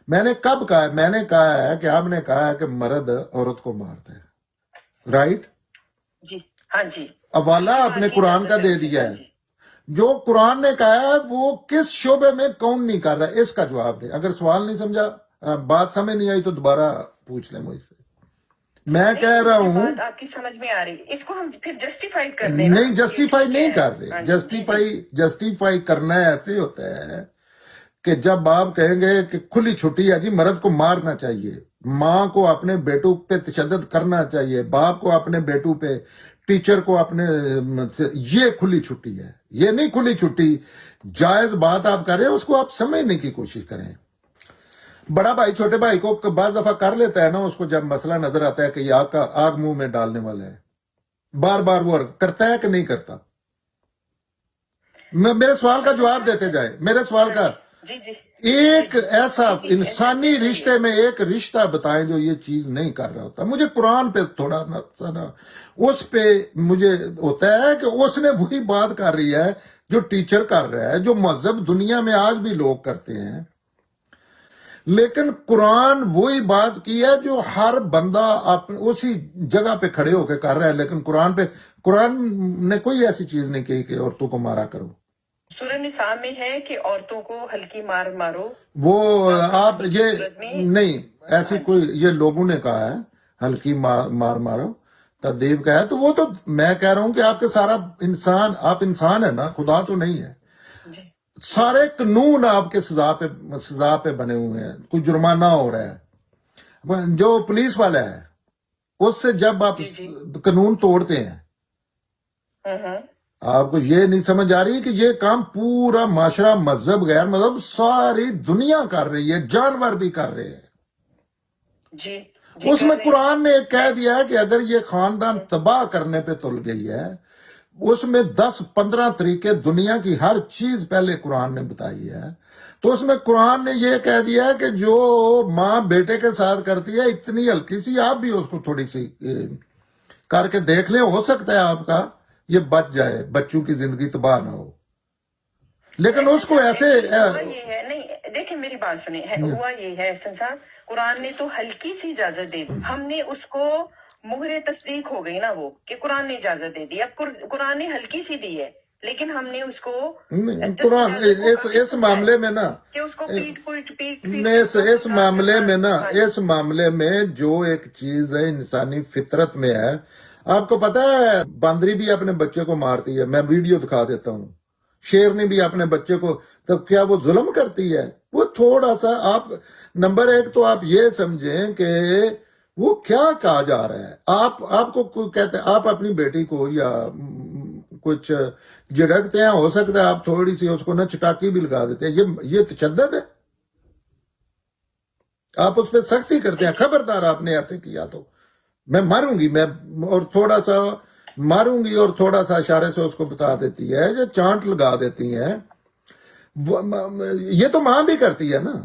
[SPEAKER 2] میں نے کب کہا ہے؟ میں نے کہا ہے کہ آپ نے کہا ہے کہ مرد عورت کو مارتا ہے، رائٹ؟
[SPEAKER 1] جی ہاں جی،
[SPEAKER 2] حوالہ اپنے قرآن کا دے دیا ہے۔ جو قرآن نے کہا ہے وہ کس شعبے میں کون نہیں کر رہا ہے، اس کا جواب دیں۔ اگر سوال نہیں سمجھا، بات سمجھ نہیں آئی تو دوبارہ پوچھ لیں مجھ سے۔ میں کہہ رہا ہوں
[SPEAKER 1] آپ کی سمجھ میں آ رہی، اس کو ہم پھر جسٹیفائی کر دیں۔
[SPEAKER 2] نہیں، جسٹیفائی نہیں کر رہے۔ جسٹیفائی کرنا ایسے ہوتا ہے کہ جب آپ کہیں گے کہ کھلی چھٹی ہے جی، مرد کو مارنا چاہیے، ماں کو اپنے بیٹوں پہ تشدد کرنا چاہیے، باپ کو اپنے بیٹوں پہ، ٹیچر کو اپنے، یہ کھلی چھٹی ہے، یہ نہیں کھلی چھٹی۔ جائز بات آپ کر رہے ہیں، اس کو آپ سمجھنے کی کوشش کریں۔ بڑا بھائی چھوٹے بھائی کو بعض دفعہ کر لیتا ہے نا، اس کو جب مسئلہ نظر آتا ہے کہ یہ آگ منہ میں ڈالنے والا ہے، بار بار وہ کرتا ہے کہ نہیں کرتا؟ میرے سوال کا جواب دیتے جائے، میرے سوال کا ایک ایسا انسانی رشتے میں ایک رشتہ بتائیں جو یہ چیز نہیں کر رہا ہوتا۔ مجھے قرآن پہ تھوڑا نا اس پہ مجھے ہوتا ہے کہ اس نے وہی بات کر رہی ہے جو ٹیچر کر رہا ہے، جو مذہب دنیا میں آج بھی لوگ کرتے ہیں، لیکن قرآن وہی بات کی ہے جو ہر بندہ اسی جگہ پہ کھڑے ہو کے کر رہا ہے، لیکن قرآن نے کوئی ایسی چیز نہیں کہی کہ عورتوں کو مارا کرو۔
[SPEAKER 1] سورہ نساء میں ہے کہ عورتوں کو ہلکی مار مارو،
[SPEAKER 2] وہ آپ یہ نہیں، ایسی کوئی، یہ لوگوں نے کہا ہے ہلکی مار مارو، تدیب کا ہے، تو وہ تو میں کہہ رہا ہوں کہ آپ کے سارا انسان، آپ انسان ہے نا، خدا تو نہیں ہے۔ سارے قانون آپ کے سزا پہ بنے ہوئے ہیں، کوئی جرمانہ ہو رہا ہے، جو پولیس والا ہے اس سے جب آپ قانون توڑتے ہیں، آپ کو یہ نہیں سمجھ آ رہی کہ یہ کام پورا معاشرہ، مذہب غیر مذہب، ساری دنیا کر رہی ہے، جانور بھی کر رہے ہیں۔ اس میں قرآن نے کہہ دیا ہے کہ اگر یہ خاندان تباہ کرنے پہ تل گئی ہے، اس میں 10-15 طریقے، دنیا کی ہر چیز پہلے قرآن نے بتائی ہے، تو اس میں قرآن نے یہ کہہ دیا ہے کہ جو ماں بیٹے کے ساتھ کرتی ہے اتنی ہلکی سی، آپ بھی اس کو تھوڑی سی کر کے دیکھ لیں، ہو سکتا ہے آپ کا یہ بچ جائے, بچوں کی زندگی تباہ نہ ہو. لیکن اس کو ایسے
[SPEAKER 1] ہوا یہ ہے, نہیں دیکھیں میری بات سنیں, ہوا یہ ہے احسن صاحب, قرآن نے تو ہلکی سی اجازت دے دی, ہم نے اس کو مہر تصدیق ہو گئی نا وہ کہ قرآن نے اجازت دے دی. اب قرآن نے ہلکی سی دی ہے لیکن ہم نے اس کو
[SPEAKER 2] قرآن اس معاملے میں نا
[SPEAKER 1] کہ اس کو پیٹ
[SPEAKER 2] اس معاملے میں نا, اس معاملے میں جو ایک چیز ہے انسانی فطرت میں ہے, آپ کو پتا ہے باندری بھی اپنے بچے کو مارتی ہے, میں ویڈیو دکھا دیتا ہوں. شیرنی بھی اپنے بچے کو, تب کیا وہ ظلم کرتی ہے؟ وہ تھوڑا سا آپ نمبر ایک تو آپ یہ سمجھیں کہ وہ کیا کہا جا رہا ہے. آپ کو کہتے ہیں آپ اپنی بیٹی کو یا کچھ جھڑکتے ہیں, ہو سکتا ہے آپ تھوڑی سی اس کو نا چٹاکی بھی لگا دیتے ہیں, یہ تشدد ہے. آپ اس پہ سختی کرتے ہیں, خبردار آپ نے ایسے کیا تو میں ماروں گی, میں اور تھوڑا سا ماروں گی اور تھوڑا سا اشارے سے اس کو بتا دیتی ہے, جو چانٹ لگا دیتی ہیں. یہ تو ماں بھی کرتی ہے نا.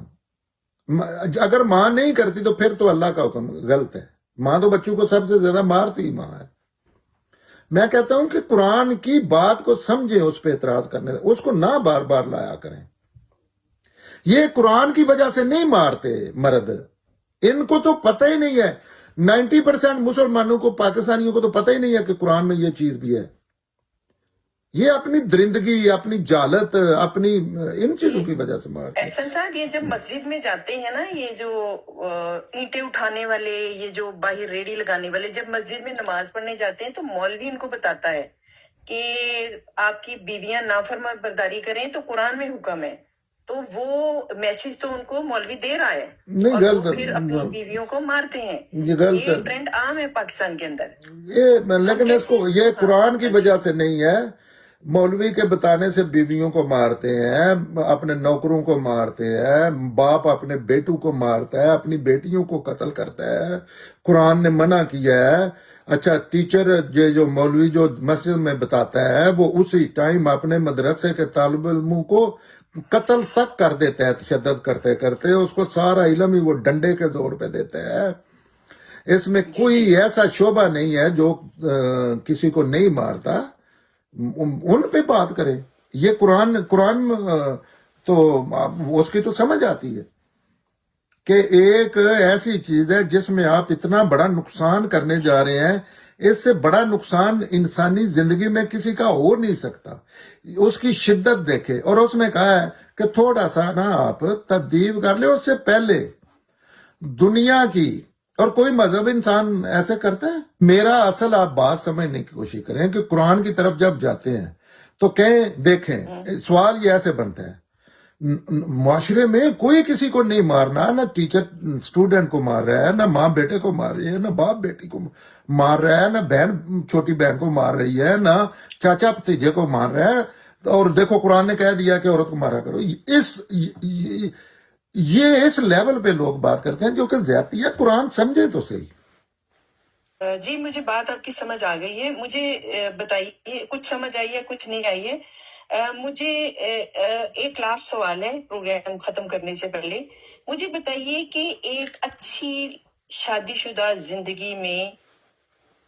[SPEAKER 2] اگر ماں نہیں کرتی تو پھر تو اللہ کا حکم غلط ہے. ماں تو بچوں کو سب سے زیادہ مارتی ماں ہے. میں کہتا ہوں کہ قرآن کی بات کو سمجھیں, اس پہ اعتراض کرنے, اس کو نہ بار بار لایا کریں. یہ قرآن کی وجہ سے نہیں مارتے مرد, ان کو تو پتہ ہی نہیں ہے. 90% مسلمانوں کو, پاکستانیوں کو تو پتہ ہی نہیں ہے کہ قرآن میں یہ چیز بھی ہے. یہ اپنی درندگی, اپنی جہالت, اپنی ان چیزوں کی وجہ سے مارتے ہیں.
[SPEAKER 1] احسن صاحب یہ جب مسجد میں جاتے ہیں نا, یہ جو اینٹیں اٹھانے والے, یہ جو باہر ریڑی لگانے والے, جب مسجد میں نماز پڑھنے جاتے ہیں تو مولوی ان کو بتاتا ہے کہ آپ کی بیویاں نافرمان برداری کریں تو قرآن میں حکم ہے. تو وہ میسج تو ان کو مولوی دے رہا ہے,
[SPEAKER 2] نہیں
[SPEAKER 1] اور
[SPEAKER 2] غلط,
[SPEAKER 1] وہ پھر اپنی بیویوں کو مارتے ہیں.
[SPEAKER 2] یہ غلط ہے.
[SPEAKER 1] یہ ٹرینڈ عام ہے پاکستان کے اندر.
[SPEAKER 2] لیکن اس کو یہ قرآن کی وجہ سے نہیں ہے, مولوی کے بتانے سے بیویوں کو مارتے ہیں, اپنے نوکروں کو مارتے ہیں, باپ اپنے بیٹوں کو مارتا ہے, اپنی بیٹیوں کو قتل کرتا ہے. قرآن نے منع کیا ہے. اچھا ٹیچر جو مولوی جو مسجد میں بتاتا ہے, وہ اسی ٹائم اپنے مدرسے کے طالب علموں کو قتل تک کر دیتا ہے. تشدد کرتے کرتے اس کو سارا علم ہی وہ ڈنڈے کے زور پہ دیتا ہے. اس میں کوئی ایسا شعبہ نہیں ہے جو کسی کو نہیں مارتا. ان پہ بات کریں. یہ قرآن تو اس کی تو سمجھ آتی ہے کہ ایک ایسی چیز ہے جس میں آپ اتنا بڑا نقصان کرنے جا رہے ہیں. اس سے بڑا نقصان انسانی زندگی میں کسی کا ہو نہیں سکتا. اس کی شدت دیکھے, اور اس میں کہا ہے کہ تھوڑا سا نا آپ تدبیر کر لیں. اس سے پہلے دنیا کی, اور کوئی مذہب انسان ایسے کرتا ہے. میرا اصل آپ بات سمجھنے کی کوشش کریں کہ قرآن کی طرف جب جاتے ہیں تو کہیں دیکھیں, سوال یہ ایسے بنتا ہے, معاشرے میں کوئی کسی کو نہیں مارنا, نہ ٹیچر اسٹوڈنٹ کو مار رہا ہے, نہ ماں بیٹے کو مار رہی ہے, نہ باپ بیٹی کو مار رہا ہے, نہ بہن چھوٹی بہن کو مار رہی ہے, نہ چاچا بھتیجے کو مار رہا ہے. اور دیکھو قرآن نے کہہ دیا کہ عورت کو مارا کرو. یہ اس لیول پہ لوگ بات کرتے ہیں جو کہ زیادتی ہے. قرآن سمجھے تو صحیح.
[SPEAKER 1] جی مجھے بات آپ کی سمجھ آ گئی ہے. مجھے بتائیے, کچھ سمجھ آئی ہے کچھ نہیں آئی ہے. مجھے ایک لاسٹ سوال ہے پروگرام ختم کرنے سے پہلے. مجھے بتائیے کہ ایک اچھی شادی شدہ زندگی میں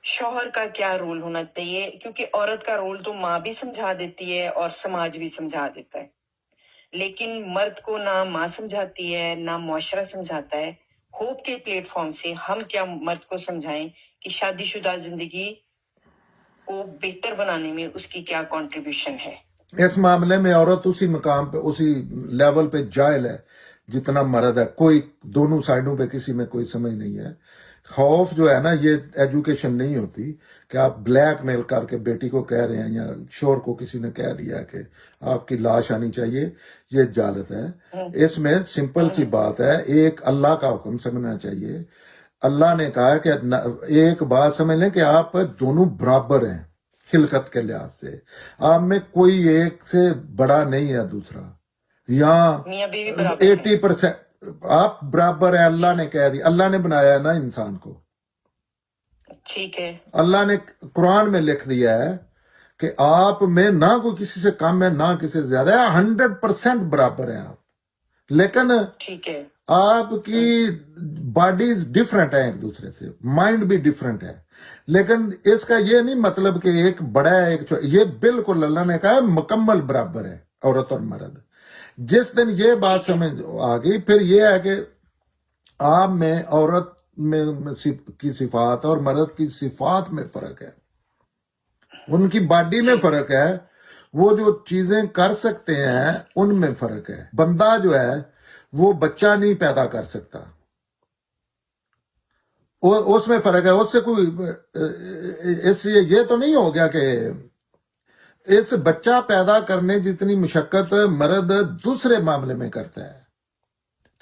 [SPEAKER 1] شوہر کا کیا رول ہونا چاہیے, کیونکہ عورت کا رول تو ماں بھی سمجھا دیتی ہے اور سماج بھی سمجھا دیتا ہے, لیکن مرد کو نہ ماں سمجھاتی ہے نہ معاشرہ سمجھاتا ہے. ہوپ کے پلیٹ فارم سے ہم کیا مرد کو سمجھائیں کہ شادی شدہ زندگی کو بہتر بنانے میں اس کی کیا کنٹریبیوشن ہے.
[SPEAKER 2] اس معاملے میں عورت اسی مقام پہ, اسی لیول پہ جائل ہے جتنا مرد ہے. کوئی دونوں سائڈوں پہ کسی میں کوئی سمجھ نہیں ہے. خوف جو ہے نا, یہ ایجوکیشن نہیں ہوتی کہ آپ بلیک میل کر کے بیٹی کو کہہ رہے ہیں یا شور کو کسی نے کہہ دیا کہ آپ کی لاش آنی چاہیے. یہ جالت ہے. اس میں سمپل سی بات ہے, ایک اللہ کا حکم سمجھنا چاہیے. اللہ نے کہا کہ ایک بات سمجھ لیں کہ آپ دونوں برابر ہیں خلقت کے لحاظ سے. آپ میں کوئی ایک سے بڑا نہیں ہے دوسرا, یا 80% آپ برابر ہیں. اللہ نے کہہ دیا, اللہ نے بنایا ہے نا انسان کو.
[SPEAKER 1] ٹھیک ہے,
[SPEAKER 2] اللہ نے قرآن میں لکھ دیا ہے کہ آپ میں نہ کوئی کسی سے کم ہے نہ کسی سے زیادہ ہے, 100% برابر ہیں آپ. لیکن
[SPEAKER 1] ٹھیک ہے,
[SPEAKER 2] آپ کی باڈیز ڈفرنٹ ہیں ایک دوسرے سے, مائنڈ بھی ڈفرنٹ ہے, لیکن اس کا یہ نہیں مطلب کہ ایک بڑا ہے ایک چھوٹا, یہ بالکل اللہ نے کہا ہے مکمل برابر ہے عورت اور مرد. جس دن یہ بات سمجھ آ گئی, پھر یہ ہے کہ آپ میں عورت میں کی صفات اور مرد کی صفات میں فرق ہے, ان کی باڈی میں فرق ہے, وہ جو چیزیں کر سکتے ہیں ان میں فرق ہے. بندہ جو ہے وہ بچہ نہیں پیدا کر سکتا, اس میں فرق ہے. اس سے کوئی اس یہ تو نہیں ہو گیا کہ اس بچہ پیدا کرنے جتنی مشقت مرد دوسرے معاملے میں کرتا ہے,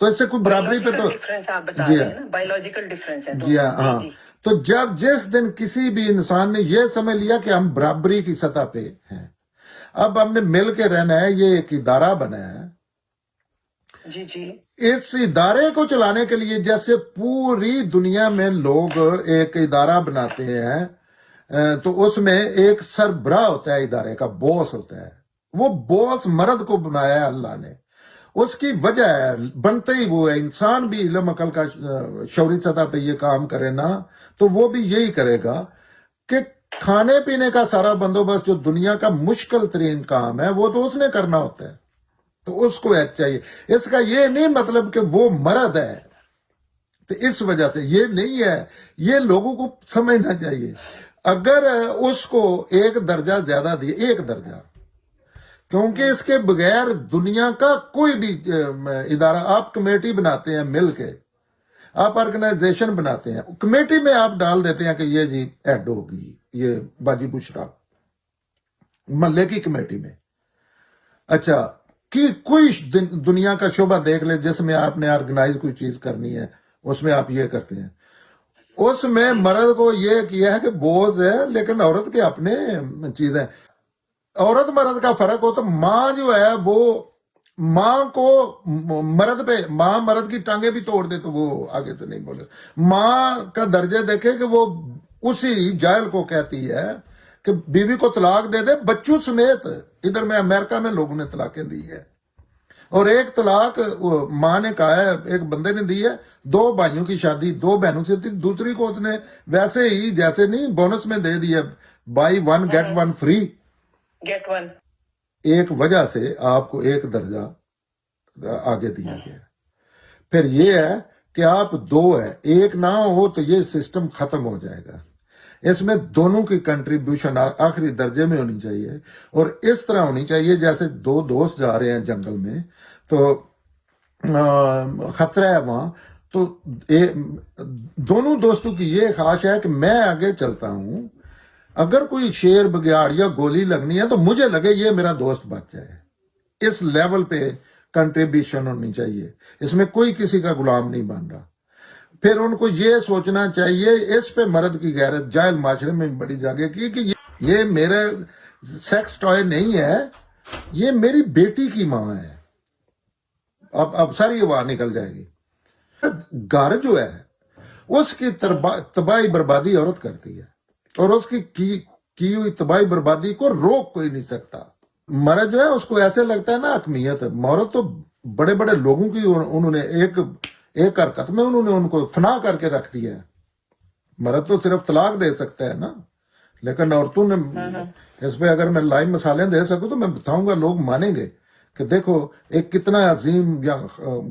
[SPEAKER 2] تو اس سے کوئی برابری پہ تو
[SPEAKER 1] ڈفرینس آپ بتا رہے ہیں نا, بایولوجیکل ڈفرینس ہے.
[SPEAKER 2] جی ہاں. تو جس دن کسی بھی انسان نے یہ سمجھ لیا کہ ہم برابری کی سطح پہ ہیں, اب ہم نے مل کے رہنا ہے, یہ ایک ادارہ بنا ہے.
[SPEAKER 1] جی جی.
[SPEAKER 2] اس ادارے کو چلانے کے لیے جیسے پوری دنیا میں لوگ ایک ادارہ بناتے ہیں, تو اس میں ایک سربراہ ہوتا ہے ادارے کا, بوس ہوتا ہے. وہ بوس مرد کو بنایا ہے اللہ نے, اس کی وجہ ہے بنتے ہی وہ ہے. انسان بھی علم عقل کا شعوری سطح پہ یہ کام کرے نا, تو وہ بھی یہی کرے گا کہ کھانے پینے کا سارا بندوبست جو دنیا کا مشکل ترین کام ہے وہ تو اس نے کرنا ہوتا ہے, تو اس کو چاہیے. اس کا یہ نہیں مطلب کہ وہ مرد ہے, تو اس وجہ سے یہ نہیں ہے, یہ لوگوں کو سمجھنا چاہیے. اگر اس کو ایک درجہ زیادہ دیا, ایک درجہ, کیونکہ اس کے بغیر دنیا کا کوئی بھی ادارہ, آپ کمیٹی بناتے ہیں مل کے, آپ آرگنائزیشن بناتے ہیں, کمیٹی میں آپ ڈال دیتے ہیں کہ یہ جی ہیڈ ہوگی, یہ باجی بشرا محلے کی کمیٹی میں. اچھا کہ کوئی دنیا کا شعبہ دیکھ لے جس میں آپ نے آرگنائز کوئی چیز کرنی ہے, اس میں آپ یہ کرتے ہیں. اس میں مرد کو یہ کیا ہے کہ بوجھ ہے, لیکن عورت کے اپنے چیزیں. عورت مرد کا فرق ہو تو ماں جو ہے وہ ماں کو مرد پہ, ماں مرد کی ٹانگیں بھی توڑ دے تو وہ آگے سے نہیں بولے. ماں کا درجہ دیکھے کہ وہ اسی جائل کو کہتی ہے کہ بیوی کو طلاق دے دے بچوں سمیت. ادھر میں امریکہ میں لوگوں نے طلاقیں دی ہے, اور ایک طلاق ماں نے کہا ہے, ایک بندے نے دی ہے, 2 بھائیوں کی شادی 2 بہنوں سے تھی, دوسری کو اس نے ویسے ہی جیسے نہیں بونس میں دے دیا, buy 1 get 1 free.
[SPEAKER 1] Get one.
[SPEAKER 2] ایک وجہ سے آپ کو ایک درجہ آگے دیا گیا. پھر یہ ہے کہ آپ 2 ہیں, ایک نہ ہو تو یہ سسٹم ختم ہو جائے گا. اس میں دونوں کی کنٹریبیوشن آخری درجے میں ہونی چاہیے, اور اس طرح ہونی چاہیے جیسے 2 دوست جا رہے ہیں جنگل میں, تو خطرہ ہے وہاں, تو دونوں دوستوں کی یہ خواہش ہے کہ میں آگے چلتا ہوں, اگر کوئی شیر بگیاڑ یا گولی لگنی ہے تو مجھے لگے یہ میرا دوست بچ جائے. اس لیول پہ کنٹریبیوشن ہونی چاہیے, اس میں کوئی کسی کا غلام نہیں بن رہا. پھر ان کو یہ سوچنا چاہیے, اس پہ مرد کی غیرت جاہل معاشرے میں بڑی جگہ کی کہ یہ میرا سیکس ٹوائے نہیں ہے, یہ میری بیٹی کی ماں ہے. اب ساری آواز نکل جائے گی. گھر جو ہے اس کی تباہی بربادی عورت کرتی ہے, اور اس کی ہوئی تباہی بربادی کو روک کوئی نہیں سکتا. مرد جو ہے اس کو ایسے لگتا ہے نا حکمیت, عورت تو بڑے بڑے لوگوں کی انہوں نے ایک حرکت میں انہوں نے ان کو فنا کر کے رکھ دیا ہے. مرد تو صرف طلاق دے سکتا ہے نا, لیکن عورتوں نے اس پہ اگر میں لائیو مثالیں دے سکوں تو میں بتاؤں گا, لوگ مانیں گے کہ دیکھو ایک کتنا عظیم یا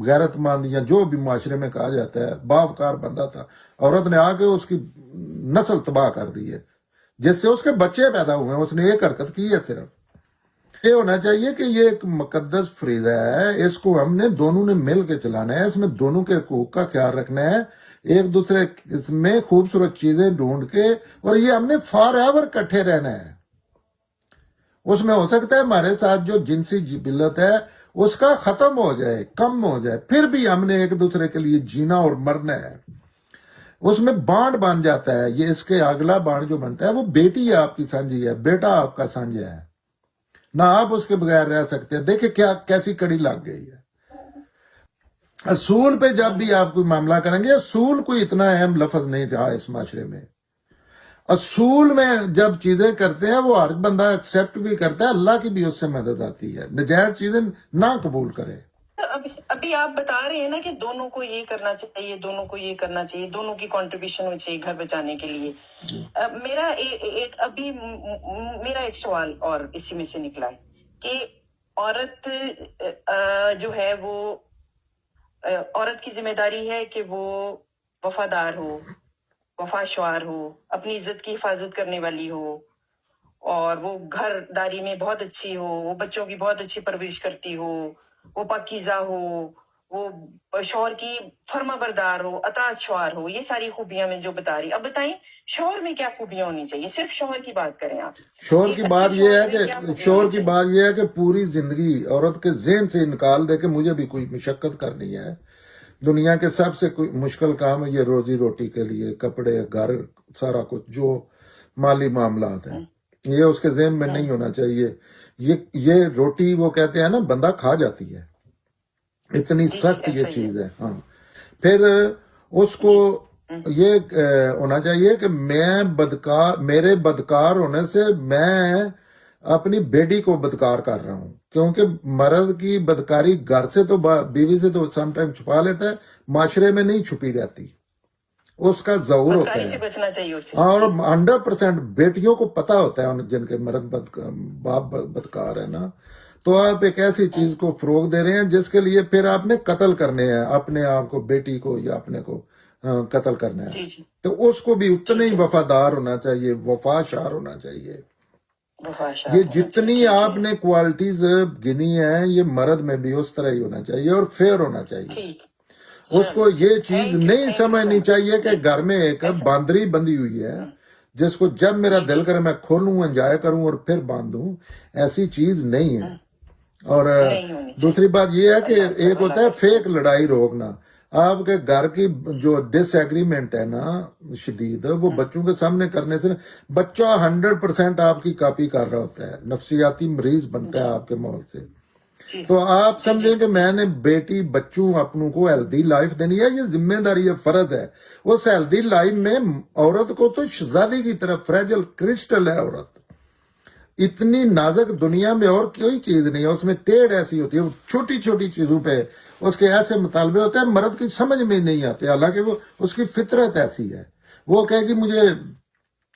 [SPEAKER 2] غیرت مند یا جو بھی معاشرے میں کہا جاتا ہے باوقار بندہ تھا, عورت نے آ کے اس کی نسل تباہ کر دی ہے, جس سے اس کے بچے پیدا ہوئے ہیں, اس نے ایک حرکت کی ہے. صرف یہ ہونا چاہیے کہ یہ ایک مقدس فریضہ ہے, اس کو ہم نے دونوں نے مل کے چلانا ہے, اس میں دونوں کے حقوق کا خیال رکھنا ہے, ایک دوسرے میں خوبصورت چیزیں ڈھونڈ کے, اور یہ ہم نے فار ایور کٹھے رہنا ہے. اس میں ہو سکتا ہے ہمارے ساتھ جو جنسی جبلت ہے اس کا ختم ہو جائے, کم ہو جائے, پھر بھی ہم نے ایک دوسرے کے لیے جینا اور مرنا ہے. اس میں بانڈ بن جاتا ہے. یہ اس کے اگلا بانڈ جو بنتا ہے وہ بیٹی ہے آپ کی سانجھی ہے, بیٹا آپ کا سانجھا ہے, نہ آپ اس کے بغیر رہ سکتے ہیں. دیکھیں کیسی کڑی لگ گئی ہے. اصول پہ جب بھی آپ کوئی معاملہ کریں گے, اصول کوئی اتنا اہم لفظ نہیں رہا اس معاشرے میں. اصول میں جب چیزیں کرتے ہیں وہ ہر بندہ ایکسیپٹ بھی کرتا ہے, اللہ کی بھی اس سے مدد آتی ہے. نجائز چیزیں نہ قبول کرے.
[SPEAKER 1] اب ابھی آپ بتا رہے ہیں نا کہ دونوں کو یہ کرنا چاہیے، دونوں کو یہ کرنا چاہیے، دونوں کی کنٹریبیوشن ہونی چاہیے گھر بچانے کے لیے. میرا ایک سوال اور اسی میں سے نکلا ہے کہ عورت جو ہے وہ عورت کی ذمہ داری ہے کہ وہ وفادار ہو، وفاشوار ہو، اپنی عزت کی حفاظت کرنے والی ہو، اور وہ گھر داری میں بہت اچھی ہو، وہ بچوں کی بہت اچھی پرورش کرتی ہو، وہ پاکیزہ ہو، وہ شوہر کی فرما بردار ہو، اطاعت شوار ہو. یہ ساری خوبیاں میں جو بتا رہی. اب بتائیں شوہر میں کیا خوبیاں ہونی چاہیے؟ صرف شوہر کی بات کریں آپ.
[SPEAKER 2] شوہر کی بات یہ ہے کہ پوری زندگی عورت کے ذہن سے نکال دے کہ مجھے بھی کوئی مشقت کرنی ہے. دنیا کے سب سے کوئی مشکل کام ہے یہ روزی روٹی کے لیے، کپڑے، گھر، سارا کچھ جو مالی معاملات ہیں، یہ اس کے ذہن میں نہیں ہونا چاہیے. یہ روٹی وہ کہتے ہیں نا بندہ کھا جاتی ہے، اتنی سخت یہ چیز ہے. ہاں پھر اس کو یہ ہونا چاہیے کہ میرے بدکار ہونے سے میں اپنی بیٹی کو بدکار کر رہا ہوں، کیونکہ مرد کی بدکاری گھر سے تو بیوی سے تو سم ٹائم چھپا لیتا ہے، معاشرے میں نہیں چھپی رہتی، اس کا ظہور ہوتا ہے.
[SPEAKER 1] بچنا چاہیے اسے.
[SPEAKER 2] اور 100% بیٹیوں کو پتا ہوتا ہے جن کے مرد باپ بدکار ہے نا، تو آپ ایک ایسی چیز کو فروغ دے رہے ہیں جس کے لیے پھر آپ نے قتل کرنے ہیں اپنے آپ کو، بیٹی کو یا اپنے کو قتل کرنا ہے. تو اس کو بھی اتنا ہی وفادار ہونا چاہیے، وفاشار ہونا چاہیے. یہ جتنی آپ نے کوالٹیز گنی ہیں یہ مرد میں بھی اس طرح ہی ہونا چاہیے اور فیئر ہونا چاہیے. اس کو یہ چیز نہیں سمجھنی چاہیے کہ گھر میں ایک باندری بندھی ہوئی ہے جس کو جب میرا دل کرے میں کھولوں، انجوائے کروں اور پھر باندھوں. ایسی چیز نہیں ہے. اور دوسری بات یہ ہے کہ ایک ہوتا ہے فیک لڑائی روکنا. آپ کے گھر کی جو ڈس ایگریمنٹ ہے نا شدید، وہ بچوں کے سامنے کرنے سے بچہ 100% آپ کی کاپی کر رہا ہوتا ہے، نفسیاتی مریض بنتا ہے آپ کے ماحول سے. تو آپ سمجھیں کہ میں نے بیٹی بچوں اپنوں کو ہیلدی لائف دینی ہے، یہ ذمہ داری ہے، فرض ہے. اس ہیلدی لائف میں عورت کو تو شہزادی کی طرف فریجل کرسٹل ہے. عورت اتنی نازک دنیا میں اور کوئی چیز نہیں ہے. اس میں ٹیڑھ ایسی ہوتی ہے، چھوٹی چھوٹی چیزوں پہ اس کے ایسے مطالبے ہوتے ہیں مرد کی سمجھ میں نہیں آتے، حالانکہ وہ اس کی فطرت ایسی ہے. وہ کہے گی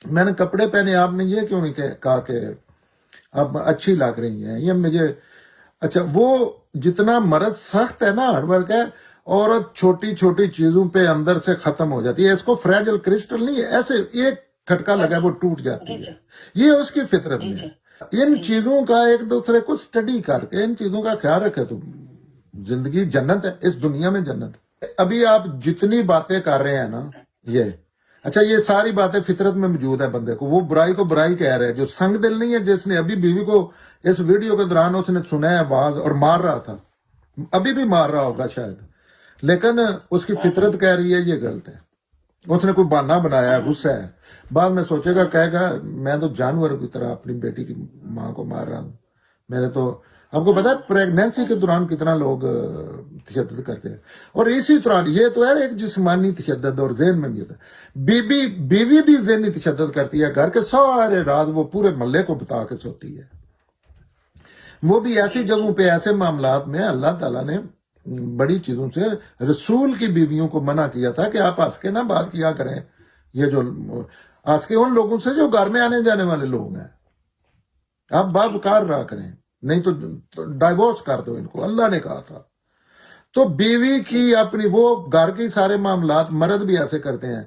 [SPEAKER 2] میں نے کپڑے پہنے، آپ نے یہ کیوں نہیں کہا کہ آپ اچھی لگ رہی ہیں، یہ مجھے اچھا. وہ جتنا مرد سخت ہے نا، ہارڈ ورک ہے، عورت چھوٹی چھوٹی چیزوں پہ اندر سے ختم ہو جاتی ہے. اس کو فریجل کرسٹل نہیں ہے، ایسے ایک کھٹکا لگا وہ ٹوٹ جاتی ہے. یہ اس کی فطرت میں ہے. ان چیزوں کا ایک دوسرے کو سٹڈی کر کے ان چیزوں کا خیال رکھے تو زندگی جنت ہے، اس دنیا میں جنت ہے. ابھی آپ جتنی باتیں کر رہے ہیں نا، یہ اچھا یہ ساری باتیں فطرت میں موجود ہے بندے کو. وہ برائی کو برائی کہہ رہے ہیں، جو سنگ دل نہیں ہے، جس نے ابھی بیوی کو اس ویڈیو کے دوران اس نے سنا ہے آواز اور مار رہا تھا، ابھی بھی مار رہا ہوگا شاید، لیکن اس کی فطرت کہہ رہی ہے یہ غلط ہے. اس نے کوئی بہانہ بنایا ہے، غصہ ہے، بعد میں سوچے گا، کہے گا میں تو جانور کی طرح اپنی بیٹی کی ماں کو مار رہا ہوں. میرے تو آپ کو پتا ہے پریگنینسی کے دوران کتنا لوگ تشدد کرتے ہیں. اور اسی دوران یہ تو ہے ایک جسمانی تشدد اور ذہن میں بھی ہوتا ہے. بیوی بھی ذہنی تشدد کرتی ہے، گھر کے سارے راز وہ پورے محلے کو بتا کے سوتی ہے. وہ بھی ایسی جگہوں پہ ایسے معاملات میں اللہ تعالیٰ نے بڑی چیزوں سے رسول کی بیویوں کو منع کیا تھا کہ آپ ہنس کے نہ بات کیا کریں. یہ جو ہنس کے ان لوگوں سے جو گھر میں آنے جانے والے لوگ ہیں، آپ باوقار رہا کریں، نہیں تو ڈائیورس کر دو ان کو، اللہ نے کہا تھا. تو بیوی کی اپنی وہ گھر کی سارے معاملات مرد بھی ایسے کرتے ہیں.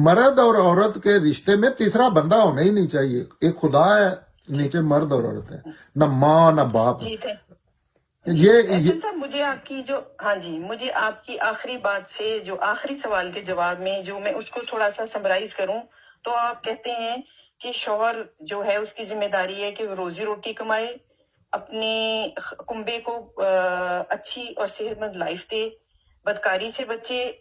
[SPEAKER 2] مرد اور عورت کے رشتے میں تیسرا بندہ ہونا ہی نہیں چاہیے. ایک خدا ہے، نیچے مرد اور عورت ہے، نہ ماں نہ باپ.
[SPEAKER 1] احسن صاحب مجھے آپ کی آخری بات سے جو آخری سوال کے جواب میں جو میں اس کو تھوڑا سا سمرائز کروں تو آپ کہتے ہیں کہ شوہر جو ہے اس کی ذمہ داری ہے کہ وہ روزی روٹی کمائے، اپنے کنبے کو اچھی اور صحت مند لائف دے، بدکاری سے بچے،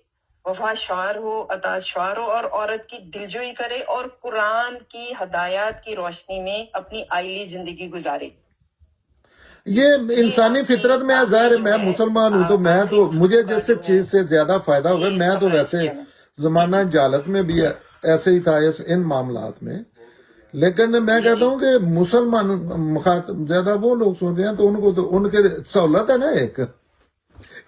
[SPEAKER 1] وفاشار ہو، اطاعت شوار ہو، اور عورت کی دلجوئی کرے اور قرآن کی ہدایات کی روشنی میں اپنی آئلی زندگی گزارے.
[SPEAKER 2] یہ انسانی فطرت میں ہے. ظاہر میں مسلمان ہوں تو مجھے جس چیز سے زیادہ فائدہ ہوگا. میں تو ویسے زمانہ جہالت میں بھی ایسے ہی تھا ان معاملات میں، لیکن میں کہتا ہوں کہ مسلمان مخاطب زیادہ وہ لوگ سن رہے ہیں تو ان کو تو ان کے سہولت ہے نا ایک